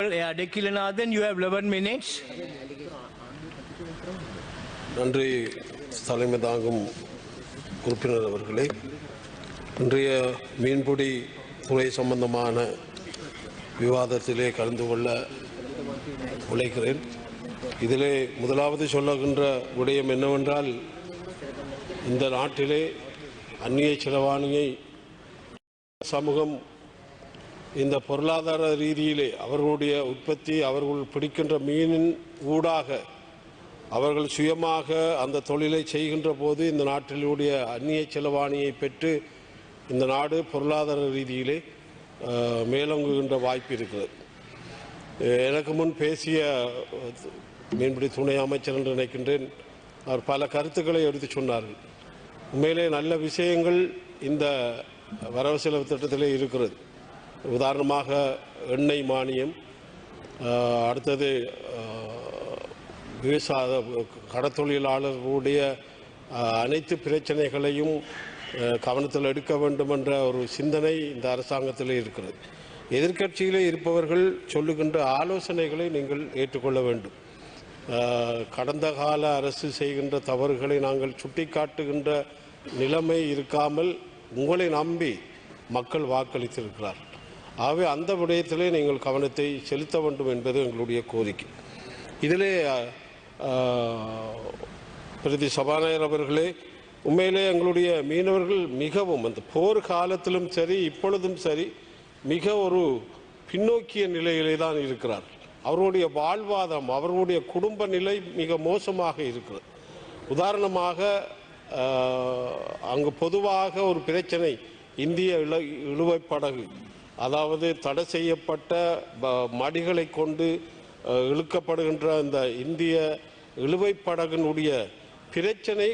Dekilanathan, you have 11 minutes. நன்றி தலைமை தாங்கும் உறுப்பினர் அவர்களே. இன்றைய மீன்பிடி துறை சம்பந்தமான விவாதத்திலே கலந்து கொள்ள உழைக்கிறேன். இதிலே முதலாவது சொல்லுகின்ற விடயம் என்னவென்றால், இந்த நாட்டிலே அந்நிய செலவாணியை சமூகம் இந்த பொருளாதார ரீதியிலே அவர்களுடைய உற்பத்தி, அவர்கள் பிடிக்கின்ற மீனின் ஊடாக அவர்கள் சுயமாக அந்த தொழிலை செய்கின்ற போது இந்த நாட்டிலுடைய அந்நிய செலவாணியை பெற்று இந்த நாடு பொருளாதார ரீதியிலே மேலோங்குகின்ற வாய்ப்பு இருக்கிறது. எனக்கு முன் பேசிய மீன்பிடி துணை அமைச்சர் என்று நினைக்கின்றேன், அவர் பல கருத்துக்களை எடுத்து சொன்னார்கள். உண்மையிலே நல்ல விஷயங்கள் இந்த வரவு செலவு திட்டத்திலே இருக்கிறது. உதாரணமாக எண்ணெய் மானியம், அடுத்தது விவசாய கடத்தொழிலாளர்களுடைய அனைத்து பிரச்சனைகளையும் கவனத்தில் எடுக்க வேண்டும் என்ற ஒரு சிந்தனை இந்த அரசாங்கத்தில் இருக்கிறது. எதிர்க்கட்சியிலே இருப்பவர்கள் சொல்லுகின்ற ஆலோசனைகளை நீங்கள் ஏற்றுக்கொள்ள வேண்டும். கடந்த கால அரசு செய்கின்ற தவறுகளை நாங்கள் சுட்டிக்காட்டுகின்ற நிலைமை இருக்காமல் உங்களை நம்பி மக்கள் வாக்களித்திருக்கிறார்கள். ஆகவே அந்த விடயத்திலே நீங்கள் கவனத்தை செலுத்த வேண்டும் என்பது எங்களுடைய கோரிக்கை. இதிலே பிரதி சபாநாயகர் அவர்களே, உண்மையிலே எங்களுடைய மீனவர்கள் மிகவும் அந்த போர் காலத்திலும் சரி இப்பொழுதும் சரி மிக ஒரு பின்னோக்கிய நிலையிலே தான் இருக்கிறார். அவர்களுடைய வாழ்வாதாரம், அவர்களுடைய குடும்ப நிலை மிக மோசமாக இருக்கிறது. உதாரணமாக அங்கு பொதுவாக ஒரு பிரச்சனை, இந்திய இழுவைப்படகு, அதாவது தடை செய்யப்பட்ட மடிகளை கொண்டு இழுக்கப்படுகின்ற இந்த இந்திய இழுவைப்படகினுடைய பிரச்சனை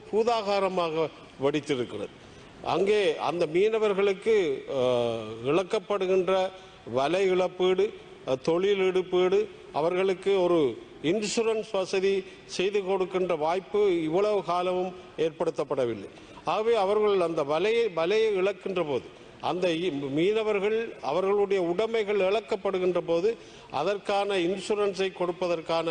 பூதாகாரமாக வடித்திருக்கிறது. அங்கே அந்த மீனவர்களுக்கு இழக்கப்படுகின்ற வலை இழப்பீடு, தொழில் இழப்பீடு, அவர்களுக்கு ஒரு இன்சூரன்ஸ் வசதி செய்து கொடுக்கின்ற வாய்ப்பு இவ்வளவு காலமும் ஏற்படுத்தப்படவில்லை. ஆகவே அவர்கள் அந்த வலையை இழக்கின்ற போது, அந்த மீனவர்கள் அவர்களுடைய உடைமைகள் இழக்கப்படுகின்ற போது அதற்கான இன்சூரன்ஸை கொடுப்பதற்கான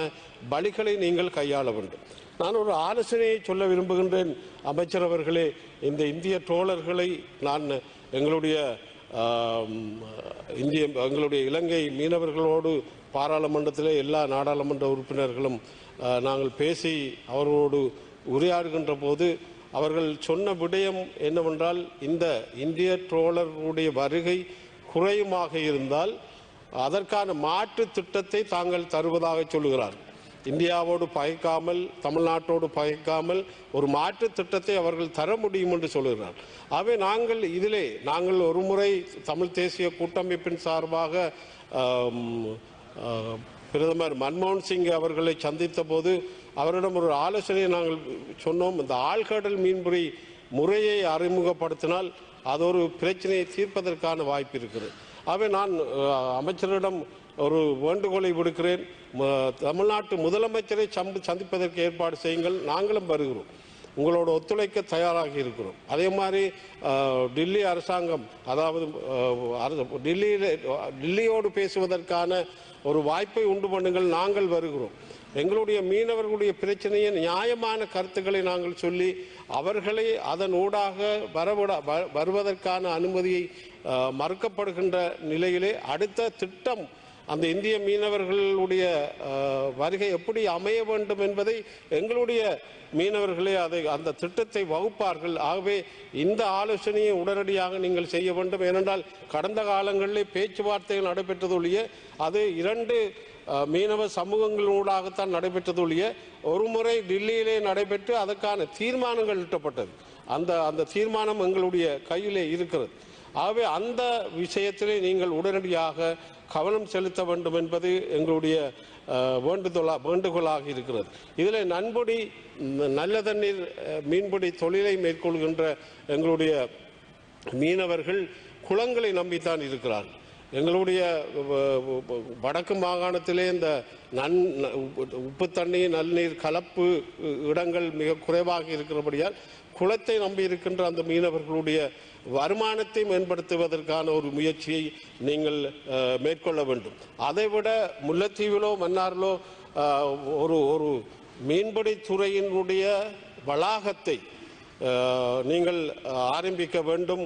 வழிகளை நீங்கள் கையாள வேண்டும். நான் ஒரு ஆலோசனையை சொல்ல விரும்புகின்றேன் அமைச்சர் அவர்களே. இந்த இந்திய ட்ரோலர்களை நான் எங்களுடைய இலங்கை மீனவர்களோடு பாராளுமன்றத்திலே எல்லா நாடாளுமன்ற உறுப்பினர்களும் நாங்கள் பேசி அவர்களோடு உரையாடுகின்ற போது அவர்கள் சொன்ன விடயம் என்னவென்றால், இந்த இந்திய ட்ரோலர்களுடைய வருகை குறையுமாக இருந்தால் அதற்கான மாற்று திட்டத்தை தாங்கள் தருவதாக சொல்லுகிறார். இந்தியாவோடு பகைக்காமல், தமிழ்நாட்டோடு பகைக்காமல் ஒரு மாற்று திட்டத்தை அவர்கள் தர முடியும் என்று சொல்லுகிறார். ஆகவே நாங்கள் ஒரு முறை தமிழ் தேசிய கூட்டமைப்பின் சார்பாக பிரதமர் மன்மோகன் சிங் அவர்களை சந்தித்த போது அவரிடம் ஒரு ஆலோசனையை நாங்கள் சொன்னோம். இந்த ஆழ்கடல் மீன்பிடி முறையை அறிமுகப்படுத்தினால் அது ஒரு பிரச்சனையை தீர்ப்பதற்கான வாய்ப்பு இருக்கிறது. ஆகவே நான் அமைச்சரிடம் ஒரு வேண்டுகோளை விடுக்கிறேன். தமிழ்நாட்டு முதலமைச்சரை சந்திப்பதற்கு ஏற்பாடு செய்யுங்கள். நாங்களும் வருகிறோம், உங்களோட ஒத்துழைக்க தயாராக இருக்கிறோம். அதே மாதிரி டில்லி அரசாங்கம், அதாவது டில்லியோடு பேசுவதற்கான ஒரு வாய்ப்பை உண்டு பண்ணுங்கள். நாங்கள் வருகிறோம். எங்களுடைய மீனவர்களுடைய பிரச்சனையை நியாயமான கருத்துக்களை நாங்கள் சொல்லி அவர்களை அதன் ஊடாக வருவதற்கான அனுமதியை மறுக்கப்படுகின்ற நிலையிலே அடுத்த திட்டம் அந்த இந்திய மீனவர்களுடைய வருகை எப்படி அமைய வேண்டும் என்பதை எங்களுடைய மீனவர்களே அந்த திட்டத்தை வகுப்பார்கள். ஆகவே இந்த ஆலோசனையை உடனடியாக நீங்கள் செய்ய வேண்டும். ஏனென்றால் கடந்த காலங்களிலே பேச்சுவார்த்தைகள் நடைபெற்றது ஒழிய அது இரண்டு மீனவ சமூகங்களூடாகத்தான் நடைபெற்றது ஒழிய ஒரு முறை டில்லியிலே நடைபெற்று அதற்கான தீர்மானங்கள் இட்டப்பட்டது. அந்த தீர்மானம் எங்களுடைய கையிலே இருக்கிறது. ஆகவே அந்த விஷயத்திலே நீங்கள் உடனடியாக கவனம் செலுத்த வேண்டும் என்பது எங்களுடைய வேண்டுகோளாக இருக்கிறது. இதில் நல்ல தண்ணீர் மீன்பிடி தொழிலை மேற்கொள்கின்ற எங்களுடைய மீனவர்கள் குளங்களை நம்பித்தான் இருக்கிறார்கள். எங்களுடைய வடக்கு மாகாணத்திலே இந்த உப்பு தண்ணீர் நல்லீர் கலப்பு இடங்கள் மிக குறைவாக இருக்கிறபடியால் குளத்தை நம்பி இருக்கின்ற அந்த மீனவர்களுடைய வருமானத்தை மேம்படுத்துவதற்கான ஒரு முயற்சியை நீங்கள் மேற்கொள்ள வேண்டும். அதைவிட முல்லைத்தீவிலோ மன்னாரிலோ ஒரு ஒரு மீன்பிடித்துறையினுடைய வளாகத்தை நீங்கள் ஆரம்பிக்க வேண்டும்.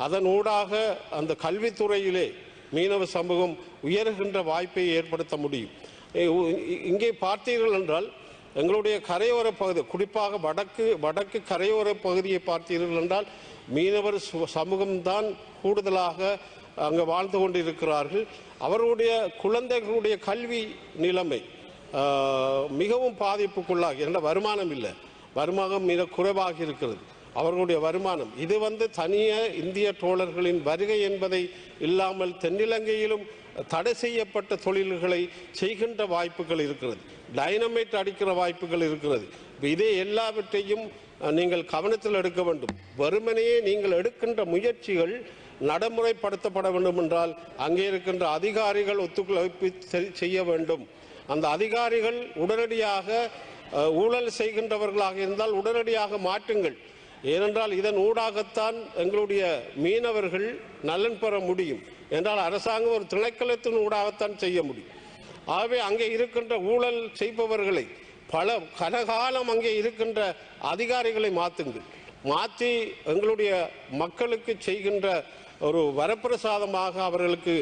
அதனூடாக அந்த கல்வித்துறையிலே மீனவ சமூகம் உயர்கின்ற வாய்ப்பை ஏற்படுத்த முடியும். இங்கே பார்த்தீர்கள் என்றால் எங்களுடைய கரையோர பகுதி, குறிப்பாக வடக்கு கரையோர பகுதியை பார்த்தீர்கள் என்றால் மீனவர் சமூகம்தான் கூடுதலாக அங்கே வாழ்ந்து கொண்டிருக்கிறார்கள். அவர்களுடைய குழந்தைகளுடைய கல்வி நிலைமை மிகவும் பாதிப்புக்குள்ளாகி, என்ற வருமானம் இல்லை, வருமானம் மிக குறைவாக இருக்கிறது அவர்களுடைய வருமானம். இது தனிய இந்திய ட்ரோலர்களின் வருகை என்பதை இல்லாமல் தென்னிலங்கையிலும் தடை செய்யப்பட்ட தொழில்களை செய்கின்ற வாய்ப்புகள் இருக்கிறது, டைனமைட் அடிக்கிற வாய்ப்புகள் இருக்கிறது. இதே எல்லாவற்றையும் நீங்கள் கவனத்தில் எடுக்க வேண்டும். வெறுமனையே நீங்கள் எடுக்கின்ற முயற்சிகள் நடைமுறைப்படுத்தப்பட வேண்டும் என்றால் அங்கே இருக்கின்ற அதிகாரிகள் ஒத்துழைப்பு செய்ய வேண்டும். அந்த அதிகாரிகள் உடனடியாக ஊழல் செய்கின்றவர்களாக இருந்தால் உடனடியாக மாற்றுங்கள். ஏனென்றால் இதன் ஊடாகத்தான் எங்களுடைய மீனவர்கள் நலன் பெற முடியும். என்றால் அரசாங்கம் ஒரு திணைக்களத்தின் ஊடாகத்தான் செய்ய முடியும். ஆகவே அங்கே இருக்கின்ற ஊழல் செய்பவர்களை, பல கனகாலம் அங்கே இருக்கின்ற அதிகாரிகளை மாற்றுங்கள். மாற்றி எங்களுடைய மக்களுக்கு செய்கின்ற ஒரு வரப்பிரசாதமாக அவர்களுக்கு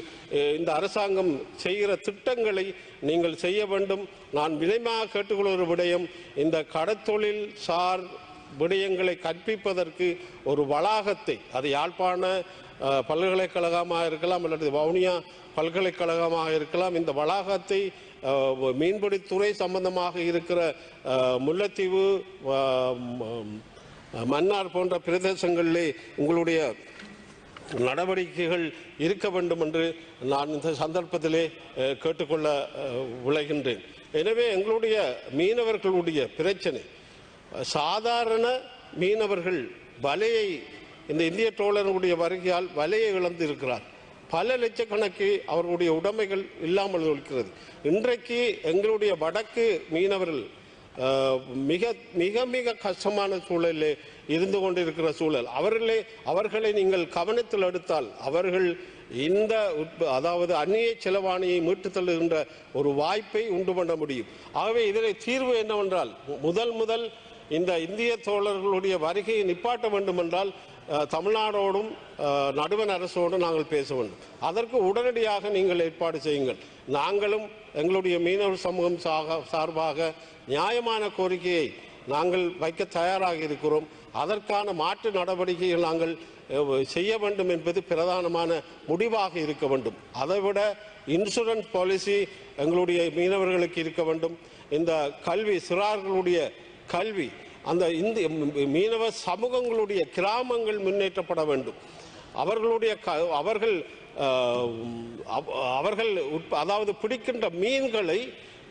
இந்த அரசாங்கம் செய்கிற திட்டங்களை நீங்கள் செய்ய வேண்டும். நான் வினயமாக கேட்டுக்கொள்கிற விடயம், இந்த கடத்தொழில் சார் விடயங்களை கற்பிப்பதற்கு ஒரு வளாகத்தை, அது யாழ்ப்பாண பல்கலைக்கழகமாக இருக்கலாம் அல்லது வவுனியா பல்கலைக்கழகமாக இருக்கலாம், இந்த வளாகத்தை மீன்பிடித்துறை சம்பந்தமாக இருக்கிற முல்லைத்தீவு மன்னார் போன்ற பிரதேசங்களிலே உங்களுடைய நடவடிக்கைகள் இருக்க வேண்டும் என்று நான் இந்த சந்தர்ப்பத்திலே கேட்டுக்கொள்ள விளைகின்றேன். எனவே எங்களுடைய மீனவர்களுடைய பிரச்சனை, சாதாரண மீனவர்கள் வலையை, இந்த இந்திய ட்ரோலர்களுடைய வருகையால் வலையை இழந்து இருக்கிறார். பல லட்சக்கணக்கு அவர்களுடைய உடைமைகள் இல்லாமல் இருக்கிறது. இன்றைக்கு எங்களுடைய வடக்கு மீனவர்கள் மிக மிக மிக கஷ்டமான சூழலில் இருந்து கொண்டிருக்கிற சூழல். அவர்களை நீங்கள் கவனத்தில் எடுத்தால் அவர்கள் இந்த அதாவது அந்நிய செலவாணியை மீட்டு தள்ளுகின்ற ஒரு வாய்ப்பை உண்டு பண்ண முடியும். ஆகவே இதில் தீர்வு என்னவென்றால், முதல் இந்த இந்திய தோழர்களுடைய வருகையை நிப்பாட்ட வேண்டும் என்றால் தமிழ்நாடோடும் நடுவண் அரசோடு நாங்கள் பேச வேண்டும். அதற்கு உடனடியாக நீங்கள் ஏற்பாடு செய்யுங்கள். நாங்களும் எங்களுடைய மீனவர் சமூகம் சார்பாக நியாயமான கோரிக்கையை நாங்கள் வைக்க தயாராக இருக்கிறோம். அதற்கான மாற்று நடவடிக்கைகள் நாங்கள் செய்ய வேண்டும் என்பது பிரதானமான முடிவாக இருக்க வேண்டும். அதைவிட இன்சூரன்ஸ் பாலிசி எங்களுடைய மீனவர்களுக்கு இருக்க வேண்டும். இந்த கல்வி, சிறார்களுடைய கல்வி, அந்த இந்திய மீனவ சமூகங்களுடைய கிராமங்கள் முன்னேற்றப்பட வேண்டும். அவர்கள் அதாவது பிடிக்கின்ற மீன்களை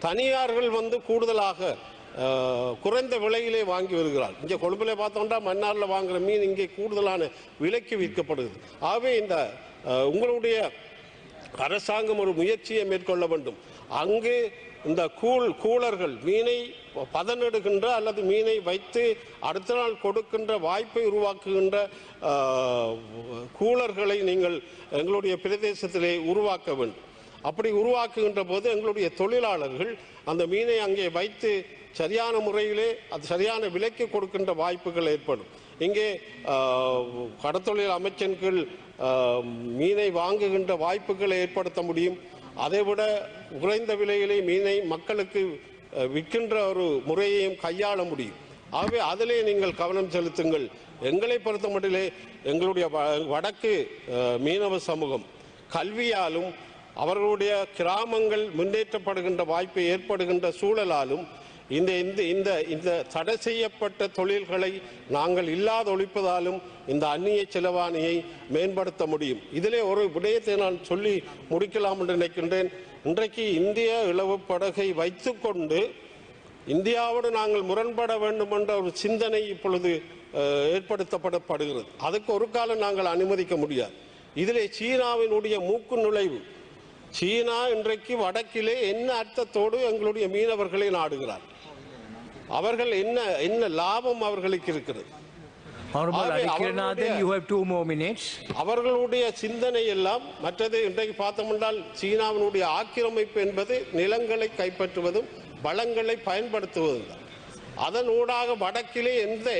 தனியார்கள் கூடுதலாக குறைந்த விலையிலே வாங்கி வருகிறார். இங்கே கொழும்பிலே பார்த்தோம்னா மன்னாரில் வாங்குகிற மீன் இங்கே கூடுதலான விலைக்கு விற்கப்படுகிறது. ஆகவே இந்த உங்களுடைய அரசாங்கம் ஒரு முயற்சியை மேற்கொள்ள வேண்டும். அங்கு இந்த கூலர்கள் மீனை பதனிடுகின்ற அல்லது மீனை வைத்து அடுத்த நாள் கொடுக்கின்ற வாய்ப்பை உருவாக்குகின்ற கூலர்களை நீங்கள் எங்களுடைய பிரதேசத்திலே உருவாக்க வேண்டும். அப்படி உருவாக்குகின்ற போது எங்களுடைய தொழிலாளர்கள் அந்த மீனை அங்கே வைத்து சரியான முறையிலே அது சரியான விலைக்கு கொடுக்கின்ற வாய்ப்புகள் ஏற்படும். இங்கே கடத்தொழில் அமைச்சின் கீழ் மீனை வாங்குகின்ற வாய்ப்புகளை ஏற்படுத்த முடியும். அதைவிட குறைந்த விலையிலே மீனை மக்களுக்கு விற்கின்ற ஒரு முறையையும் கையாள முடியும். ஆகவே அதிலே நீங்கள் கவனம் செலுத்துங்கள். எங்களை பொறுத்த மட்டிலே எங்களுடைய வடக்கு மீனவ சமூகம் கல்வியாலும் அவர்களுடைய கிராமங்கள் முன்னேற்றப்படுகின்ற வாய்ப்பு ஏற்படுகின்ற சூழலாலும் இந்த இந்த இந்த தடை செய்யப்பட்ட தொழில்களை நாங்கள் இல்லாத ஒழிப்பதாலும் இந்த அந்நிய செலவாணியை மேம்படுத்த முடியும். இதிலே ஒரு விடயத்தை நான் சொல்லி முடிக்கலாம் என்று நினைக்கின்றேன். இன்றைக்கு இந்திய இளவு படகை வைத்துக்கொண்டு இந்தியாவோடு நாங்கள் முரண்பட வேண்டும் என்ற ஒரு சிந்தனை இப்பொழுது ஏற்படுத்தப்படுகிறது. அதுக்கு ஒரு காலம் நாங்கள் அனுமதிக்க முடியாது. இதிலே சீனாவினுடைய மூக்கு நுழைவு, சீனா இன்றைக்கு வடக்கிலே என்ன அர்த்தத்தோடு எங்களுடைய மீனவர்களை நாடுகிறார், அவர்கள் என்ன லாபம் அவர்களுக்கு இருக்கிறது. Honorable Adikiranathan, you have 2 more minutes. அவர்களுடைய சிந்தனை எல்லாம் மற்றது இன்றைக்கு பார்த்தோம்னால் சீனாவினுடைய ஆக்கிரமிப்பு என்பது நிலங்களை கைப்பற்றுவதும் வளங்களை பயன்படுத்துவதும் தான். அதன் ஊடாக வடக்கிலே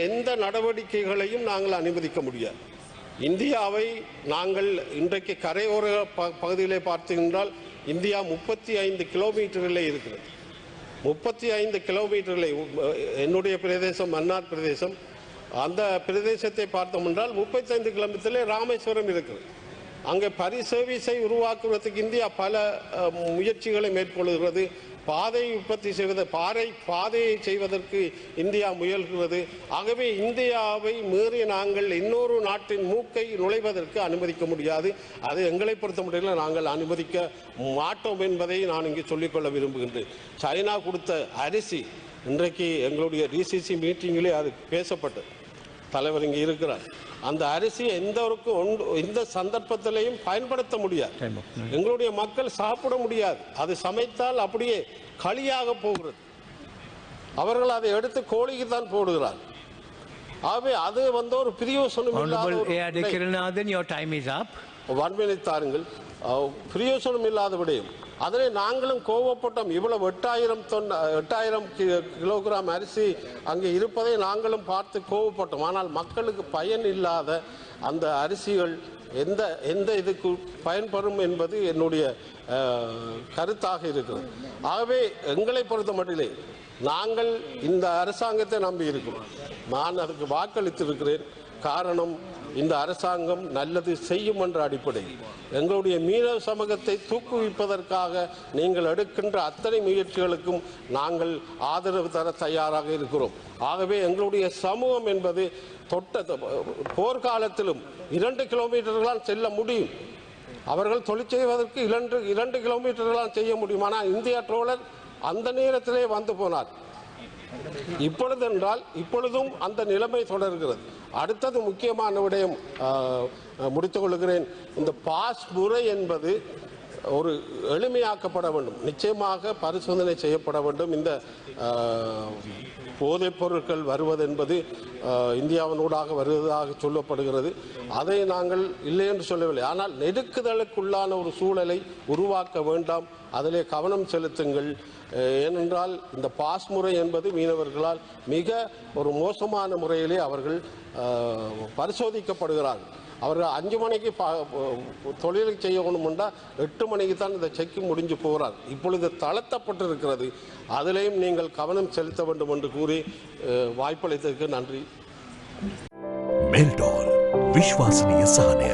எந்த நடவடிக்கைகளையும் நாங்கள் அனுமதிக்க முடியாது. இந்தியாவை நாங்கள் இன்றைக்கு கரையோர பகுதியிலே பார்த்தீங்கன்றால் இந்தியா 35 கிலோமீட்டரிலே இருக்கிறது. 35 கிலோமீட்டரில் என்னுடைய பிரதேசம் மன்னார் பிரதேசம், அந்த பிரதேசத்தை பார்த்தோம் என்றால் 35 கிலோமீட்டரில் ராமேஸ்வரம் இருக்கிறது. அங்கே பரிசர்வீஸை உருவாக்குவதற்கு இந்தியா பல முயற்சிகளை மேற்கொள்கிறது. பாதை உற்பத்தி செய்வது பாதையை செய்வதற்கு இந்தியா முயல்கிறது. ஆகவே இந்தியாவை மீறி நாங்கள் இன்னொரு நாட்டின் மூக்கை நுழைவதற்கு அனுமதிக்க முடியாது. அது எங்களை பொறுத்த மட்டும் நாங்கள் அனுமதிக்க மாட்டோம் என்பதை நான் இங்கே சொல்லிக்கொள்ள விரும்புகின்றேன். சைனா கொடுத்த அரிசி இன்றைக்கு எங்களுடைய டிசிசி மீட்டிங்கிலே அது பேசப்பட்டது. தலைவர் இங்கே இருக்கிறார். அந்த அரிசி எந்த சந்தர்ப்பத்திலையும் பயன்படுத்த முடியாது. எங்களுடைய மக்கள் சாப்பிட முடியாது. அது சமைத்தால் அப்படியே களியாக போகிறது. அவர்கள் அதை எடுத்து கோழிக்கு தான் போடுகிறார். ஆகவே அது ஒரு பிரயோசனம் தாருங்கள். பிரயோசனம் இல்லாத விடயம். அதனை நாங்களும் கோவப்பட்டோம். இவ்வளவு 8000 கிலோகிராம் அரிசி அங்கே இருப்பதை நாங்களும் பார்த்து கோவப்பட்டோம். ஆனால் மக்களுக்கு பயன் இல்லாத அந்த அரிசிகள் எந்த இதுக்கு பயன்படும் என்பது என்னுடைய கருத்தாக இருக்கிறது. ஆகவே எங்களை பொறுத்த மட்டிலே நாங்கள் இந்த அரசாங்கத்தை நம்பி இருக்கிறோம். நான் அதுக்கு வாக்களித்திருக்கிறேன். காரணம், இந்த அரசாங்கம் நல்லது செய்யும் என்ற அடிப்படையில் எங்களுடைய மீனவ சமூகத்தை தூக்குவிப்பதற்காக நீங்கள் எடுக்கின்ற அத்தனை முயற்சிகளுக்கும் நாங்கள் ஆதரவு தர தயாராக இருக்கிறோம். ஆகவே எங்களுடைய சமூகம் என்பது போர்க்காலத்திலும் 2 கிலோமீட்டர்களால் செல்ல முடியும். அவர்கள் தொழில் செய்வதற்கு 2 கிலோமீட்டர்களால் செய்ய முடியும். ஆனால் இந்தியா ட்ரோலர் அந்த நேரத்திலே வந்து போனார். இப்பொழுது என்றால் இப்பொழுதும் அந்த நிலைமை தொடர்கிறது. அடுத்தது முக்கியமான விடயம் முடித்துக் கொள்கிறேன். இந்த பாஸ் முறை என்பது ஒரு எளிமையாக்கப்பட வேண்டும். நிச்சயமாக பரிசோதனை செய்யப்பட வேண்டும். இந்த போதைப் பொருட்கள் வருவது என்பது இந்தியாவினூடாக வருவதாக சொல்லப்படுகிறது. அதை நாங்கள் இல்லை என்று சொல்லவில்லை. ஆனால் நெருக்குதலுக்குள்ளான ஒரு சூழலை உருவாக்க வேண்டாம். அதிலே கவனம் செலுத்துங்கள். ஏனென்றால் இந்த பாஸ் முறை என்பது மீனவர்களால் மிக ஒரு மோசமான முறையிலே அவர்கள் பரிசோதிக்கப்படுகிறார்கள். அவர்கள் 5 மணிக்கு தொழிலை செய்யணும்னா 8 மணிக்கு தான் இந்த செக் முடிஞ்சு போகிறார். இப்பொழுது தளர்த்தப்பட்டிருக்கிறது. அதிலேயும் நீங்கள் கவனம் செலுத்த வேண்டும் என்று கூறி வாய்ப்பளித்ததற்கு நன்றி. மெல்டால் விஸ்வாசனீய சாதனை.